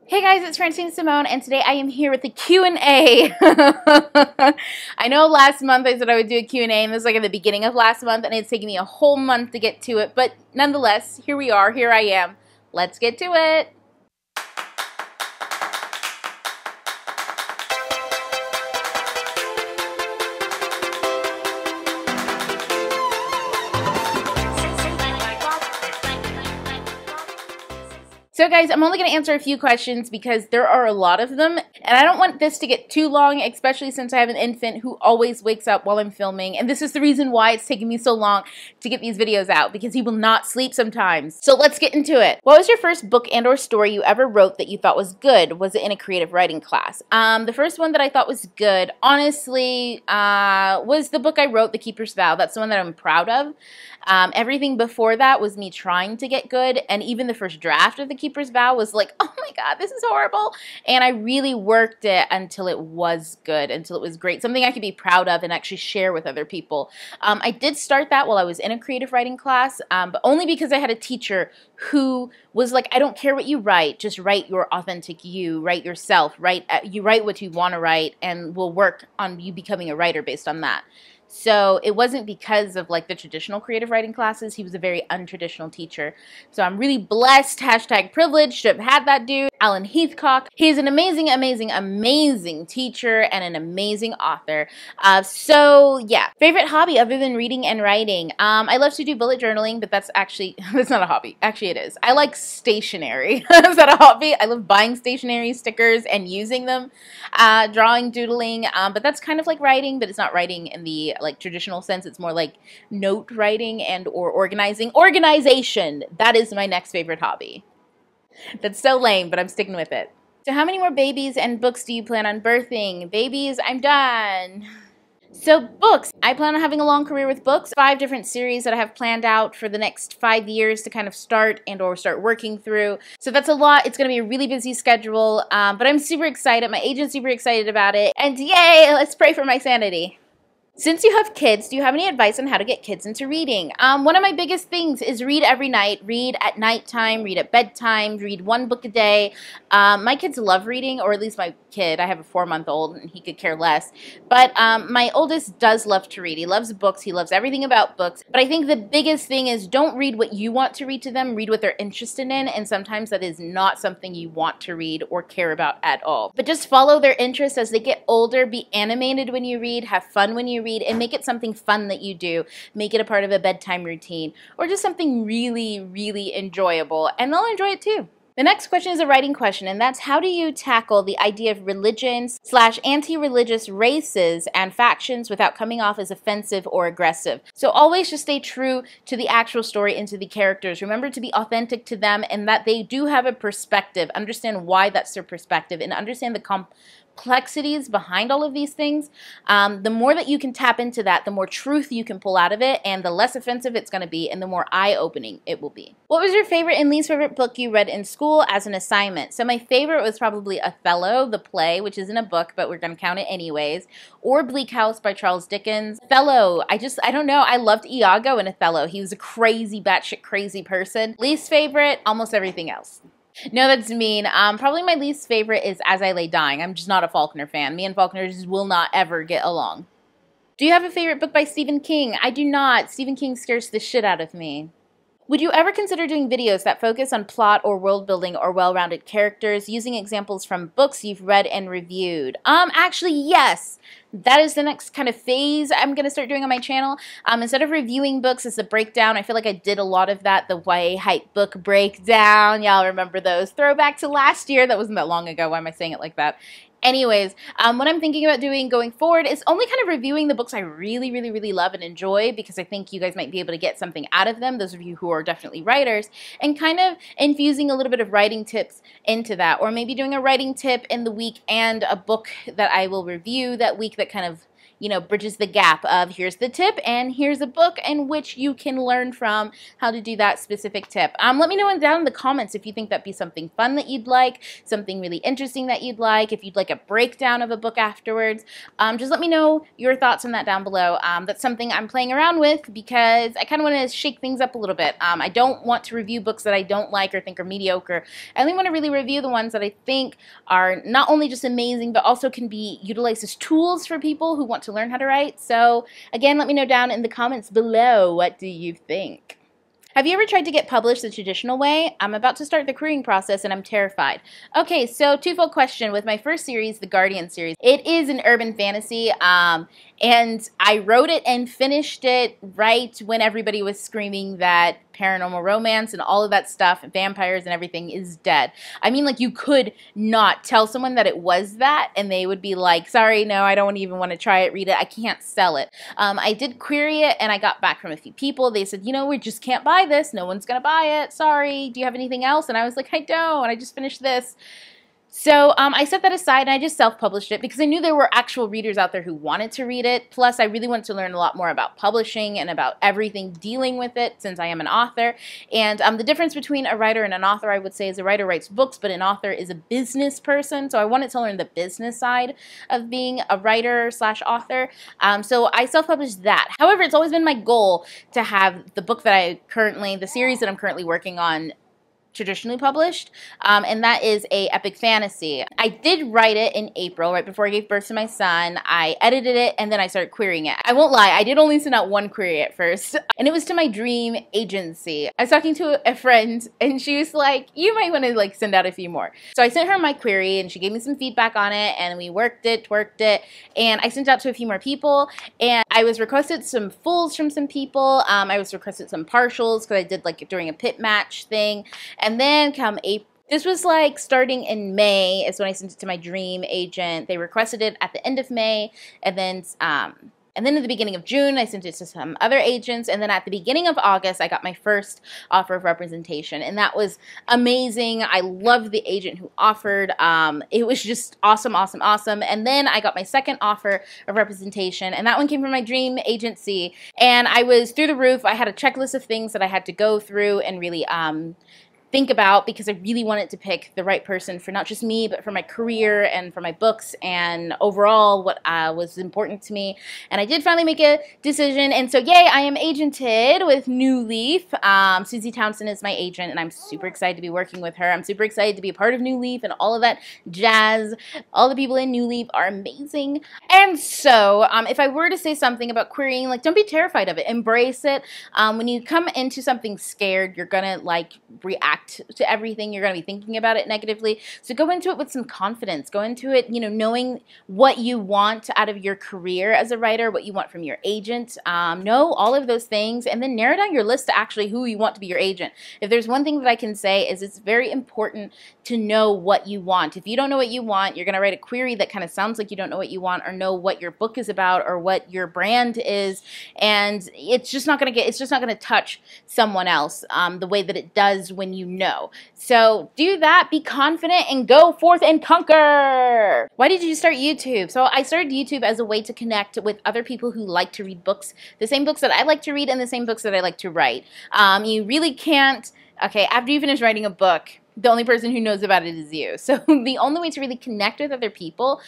Hey guys, it's Francine Simone, and today I am here with the Q&A. I know last month I said I would do a Q&A, and this was like at the beginning of last month, and it's taken me a whole month to get to it, but nonetheless, here we are, here I am. Let's get to it. So guys, I'm only going to answer a few questions because there are a lot of them, and I don't want this to get too long, especially since I have an infant who always wakes up while I'm filming, and this is the reason why it's taking me so long to get these videos out, because he will not sleep sometimes. So let's get into it. What was your first book and or story you ever wrote that you thought was good? Was it in a creative writing class? The first one that I thought was good, honestly, was the book I wrote, The Keeper's Vow. That's the one that I'm proud of. Everything before that was me trying to get good, and even the first draft of The Keeper's Vow was like, oh my god, this is horrible, and I really worked it until it was good, until it was great, something I could be proud of and actually share with other people. I did start that while I was in a creative writing class, but only because I had a teacher who was like, I don't care what you write, just write your authentic you, write yourself, you write what you want to write, and we'll work on you becoming a writer based on that. So it wasn't because of like the traditional creative writing classes. He was a very untraditional teacher. So I'm really blessed, hashtag privileged, to have had that dude, Alan Heathcock. He's an amazing, amazing, amazing teacher and an amazing author. So yeah, favorite hobby other than reading and writing. I love to do bullet journaling, but that's actually, that's not a hobby. Actually it is. I like stationery. Is that a hobby? I love buying stationery stickers and using them. Drawing, doodling, but that's kind of like writing, but it's not writing in the like traditional sense. It's more like note writing and or organizing. Organization, that is my next favorite hobby. That's so lame, but I'm sticking with it. So how many more babies and books do you plan on birthing? Babies, I'm done. So books, I plan on having a long career with books. 5 different series that I have planned out for the next 5 years to kind of start and or start working through. So that's a lot. It's going to be a really busy schedule, but I'm super excited. My agent's super excited about it. And yay, let's pray for my sanity. Since you have kids, do you have any advice on how to get kids into reading? One of my biggest things is read every night, read at nighttime, read at bedtime, read 1 book a day. My kids love reading, or at least my kid. I have a 4-month-old and he could care less. But my oldest does love to read. He loves books. He loves everything about books. But I think the biggest thing is don't read what you want to read to them. Read what they're interested in. And sometimes that is not something you want to read or care about at all. But just follow their interests as they get older. Be animated when you read. Have fun when you read. And make it something fun that you do. Make it a part of a bedtime routine or just something really, really enjoyable, and they'll enjoy it too. The next question is a writing question, and that's how do you tackle the idea of religions / anti-religious races and factions without coming off as offensive or aggressive? So always just stay true to the actual story and to the characters. Remember to be authentic to them and that they do have a perspective. Understand why that's their perspective and understand the complexities behind all of these things. The more that you can tap into that, the more truth you can pull out of it, and the less offensive it's going to be, and the more eye-opening it will be. What was your favorite and least favorite book you read in school as an assignment? So my favorite was probably Othello, the play, which isn't a book, but we're going to count it anyways, or Bleak House by Charles Dickens. Othello, I don't know, I loved Iago in Othello. He was a crazy, batshit crazy person. Least favorite, almost everything else. No, that's mean. Probably my least favorite is As I Lay Dying. I'm just not a Faulkner fan. Me and Faulkner just will not ever get along. Do you have a favorite book by Stephen King? I do not. Stephen King scares the shit out of me. Would you ever consider doing videos that focus on plot or world building or well-rounded characters using examples from books you've read and reviewed? Actually, yes. That is the next kind of phase I'm going to start doing on my channel. Instead of reviewing books as a breakdown, I feel like I did a lot of that, the Way Hype book breakdown. Y'all remember those? Throwback to last year. That wasn't that long ago. Why am I saying it like that? Anyways, what I'm thinking about doing going forward is only kind of reviewing the books I really, really, really love and enjoy, because I think you guys might be able to get something out of them, those of you who are definitely writers, and kind of infusing a little bit of writing tips into that, or maybe doing a writing tip in the week and a book that I will review that week that kind of, bridges the gap of here's the tip and here's a book in which you can learn from how to do that specific tip. Let me know down in the comments if you think that'd be something fun that you'd like, something really interesting that you'd like, if you'd like a breakdown of a book afterwards. Just let me know your thoughts on that down below. That's something I'm playing around with because I kind of want to shake things up a little bit. I don't want to review books that I don't like or think are mediocre. I only want to really review the ones that I think are not only just amazing, but also can be utilized as tools for people who want to learn how to write. So again, let me know down in the comments below, what do you think? Have you ever tried to get published the traditional way? I'm about to start the querying process and I'm terrified. Okay, so twofold question. With my first series, the Guardian series, it is an urban fantasy, and I wrote it and finished it right when everybody was screaming that paranormal romance and all of that stuff, vampires and everything, is dead. I mean, like, you could not tell someone that it was that and they would be like, sorry, no, I don't even want to try it, read it, I can't sell it. I did query it and I got back from a few people. They said, we just can't buy this, no one's gonna buy it, sorry, do you have anything else? And I was like, I don't, I just finished this. So I set that aside and I just self-published it because I knew there were actual readers out there who wanted to read it. Plus, I really wanted to learn a lot more about publishing and about everything dealing with it since I am an author. And the difference between a writer and an author, I would say, is a writer writes books, but an author is a business person. So I wanted to learn the business side of being a writer / author. So I self-published that. However, it's always been my goal to have the book that the series that I'm currently working on, traditionally published, and that is a epic fantasy. I did write it in April, right before I gave birth to my son. I edited it and then I started querying it. I won't lie, I did only send out one query at first, and it was to my dream agency. I was talking to a friend and she was like, you might want to send out a few more. So I sent her my query and she gave me some feedback on it and we worked it, and I sent it out to a few more people, and I was requested some fulls from some people. I was requested some partials because I did during a pit match thing. And then come April, this was starting in May is when I sent it to my dream agent. They requested it at the end of May, and then at the beginning of June, I sent it to some other agents, and then at the beginning of August, I got my first offer of representation, and that was amazing. I loved the agent who offered. It was just awesome, awesome, awesome. And then I got my second offer of representation, and that one came from my dream agency, and I was through the roof. I had a checklist of things that I had to go through and really think about, because I really wanted to pick the right person for not just me, but for my career and for my books and overall what was important to me. And I did finally make a decision, and so yay, I am agented with New Leaf. Susie Townsend is my agent, and I'm super excited to be working with her. I'm super excited to be a part of New Leaf and all of that jazz. All the people in New Leaf are amazing. And so if I were to say something about querying, don't be terrified of it. Embrace it. When you come into something scared, you're gonna react to everything. You're going to be thinking about it negatively. So go into it with some confidence. Go into it, knowing what you want out of your career as a writer, what you want from your agent. Know all of those things, and then narrow down your list to actually who you want to be your agent. If there's one thing that I can say, is it's very important to know what you want. If you don't know what you want, you're going to write a query that kind of sounds like you don't know what you want or know what your book is about or what your brand is, and it's just not going to touch someone else the way that it does when you know. So do that, be confident, and go forth and conquer. Why did you start YouTube? So I started YouTube as a way to connect with other people who like to read books, the same books that I like to read and the same books that I like to write. You really can't, after you finish writing a book, the only person who knows about it is you. So the only way to really connect with other people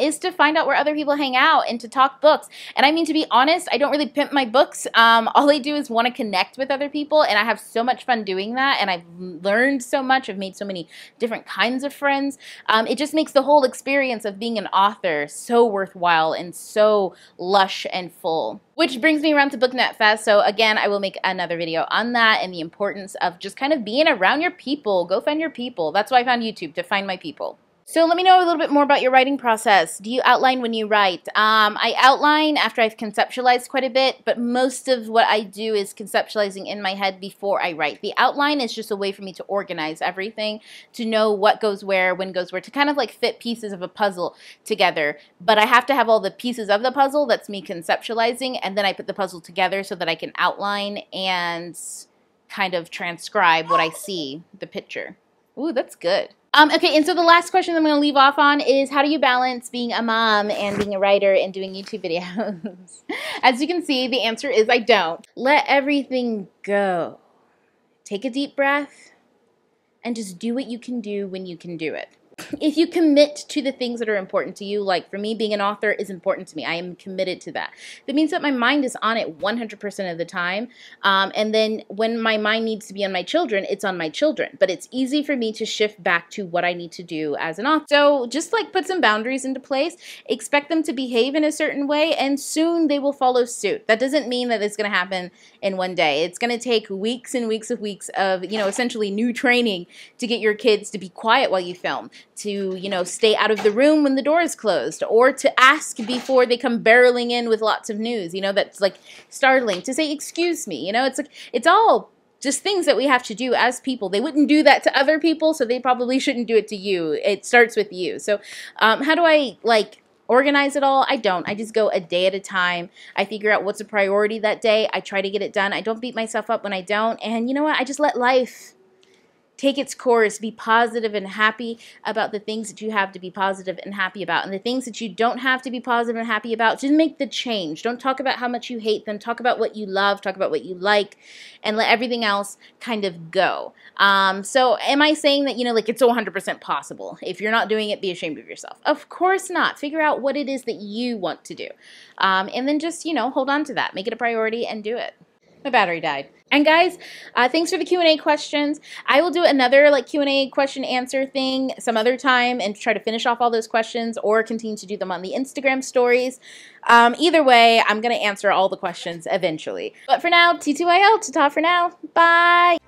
is to find out where other people hang out and to talk books. And I mean, to be honest, I don't really pimp my books. All I do is want to connect with other people, and I have so much fun doing that, and I've learned so much. I've made so many different kinds of friends. It just makes the whole experience of being an author so worthwhile and so lush and full. Which brings me around to BookNet Fest. So again, I will make another video on that and the importance of just kind of being around your people. Go find your people. That's why I found YouTube, to find my people. So let me know a little bit more about your writing process. Do you outline when you write? I outline after I've conceptualized quite a bit, but most of what I do is conceptualizing in my head before I write. The outline is just a way for me to organize everything, to know what goes where, when goes where, to kind of fit pieces of a puzzle together. But I have to have all the pieces of the puzzle, that's me conceptualizing, and then I put the puzzle together so that I can outline and kind of transcribe what I see, the picture. Ooh, that's good. Okay, and so the last question I'm going to leave off on is, how do you balance being a mom and being a writer and doing YouTube videos? As you can see, the answer is I don't. Let everything go. Take a deep breath and just do what you can do when you can do it. If you commit to the things that are important to you, like for me, being an author is important to me. I am committed to that. That means that my mind is on it 100% of the time. And then when my mind needs to be on my children, it's on my children. But it's easy for me to shift back to what I need to do as an author. So just like put some boundaries into place, expect them to behave in a certain way, and soon they will follow suit. That doesn't mean that it's going to happen in one day. It's going to take weeks and weeks of essentially new training to get your kids to be quiet while you film, to, stay out of the room when the door is closed, or to ask before they come barreling in with lots of news, that's like startling, to say, excuse me, it's all just things that we have to do as people. They wouldn't do that to other people, so they probably shouldn't do it to you. It starts with you. So how do I, organize it all? I don't. I just go a day at a time. I figure out what's a priority that day. I try to get it done. I don't beat myself up when I don't. And you know what? I just let life take its course. Be positive and happy about the things that you have to be positive and happy about. And the things that you don't have to be positive and happy about, just make the change. Don't talk about how much you hate them. Talk about what you love. Talk about what you like. And let everything else kind of go. So am I saying that, it's 100% possible? If you're not doing it, be ashamed of yourself. Of course not. Figure out what it is that you want to do. And then just, hold on to that. Make it a priority and do it. My battery died. And guys, thanks for the Q&A questions. I will do another Q&A question answer thing some other time and try to finish off all those questions, or continue to do them on the Instagram stories. Either way, I'm going to answer all the questions eventually. But for now, T2IL, ta-ta for now. Bye.